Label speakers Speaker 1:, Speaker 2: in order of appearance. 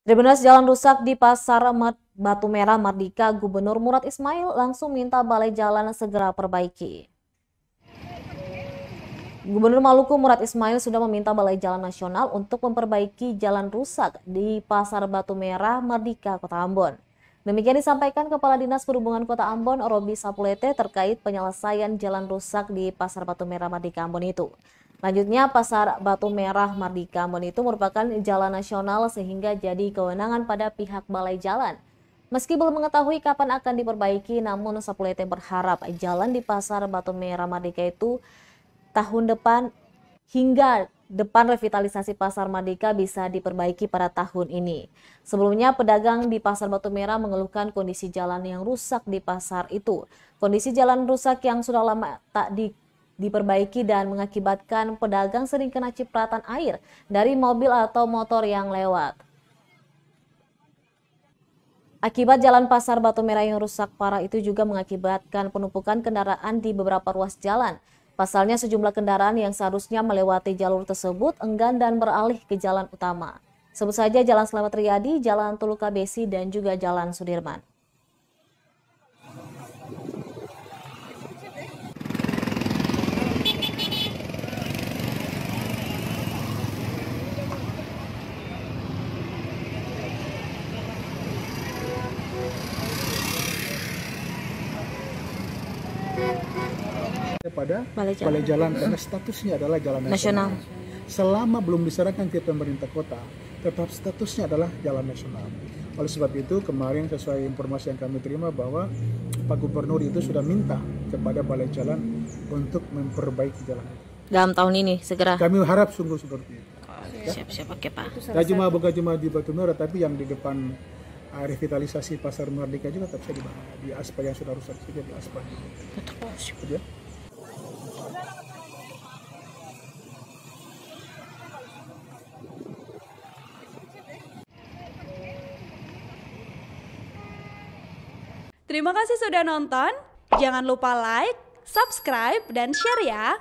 Speaker 1: Tribunnews jalan rusak di Pasar Batu Merah Mardika, Gubernur Murad Ismail langsung minta balai jalan segera perbaiki. Gubernur Maluku Murad Ismail sudah meminta Balai Jalan Nasional untuk memperbaiki jalan rusak di Pasar Batu Merah Mardika, Kota Ambon. Demikian disampaikan Kepala Dinas Perhubungan Kota Ambon, Robi Sapulete, terkait penyelesaian jalan rusak di Pasar Batu Merah Mardika Ambon itu. Selanjutnya, Pasar Batu Merah Mardika Ambon itu merupakan jalan nasional sehingga jadi kewenangan pada pihak Balai Jalan. Meski belum mengetahui kapan akan diperbaiki, namun Sapulete berharap jalan di Pasar Batu Merah Mardika itu tahun depan hingga depan revitalisasi Pasar Mardika bisa diperbaiki pada tahun ini. Sebelumnya, pedagang di Pasar Batu Merah mengeluhkan kondisi jalan yang rusak di pasar itu. Kondisi jalan rusak yang sudah lama tak diperbaiki dan mengakibatkan pedagang sering kena cipratan air dari mobil atau motor yang lewat. Akibat jalan Pasar Batu Merah yang rusak parah itu juga mengakibatkan penumpukan kendaraan di beberapa ruas jalan. Pasalnya sejumlah kendaraan yang seharusnya melewati jalur tersebut enggan dan beralih ke jalan utama. Sebut saja Jalan Slamet Riyadi, Jalan Tuluka Besi, dan juga Jalan Sudirman.
Speaker 2: Kepada Balai Jalan karena statusnya adalah jalan nasional. Selama belum diserahkan ke pemerintah kota, tetap statusnya adalah jalan nasional. Oleh sebab itu kemarin sesuai informasi yang kami terima bahwa Pak Gubernur itu sudah minta kepada Balai Jalan untuk memperbaiki jalan itu.
Speaker 1: Dalam tahun ini segera.
Speaker 2: Kami harap sungguh seperti itu.
Speaker 1: Siap-siap, oke Pak.
Speaker 2: Bukan cuma di Batu Merah, tapi yang di depan revitalisasi Pasar Mardika juga tetap bisa di aspal yang sudah rusak juga di aspal. Betul.
Speaker 3: Terima kasih sudah nonton. Jangan lupa like, subscribe, dan share ya.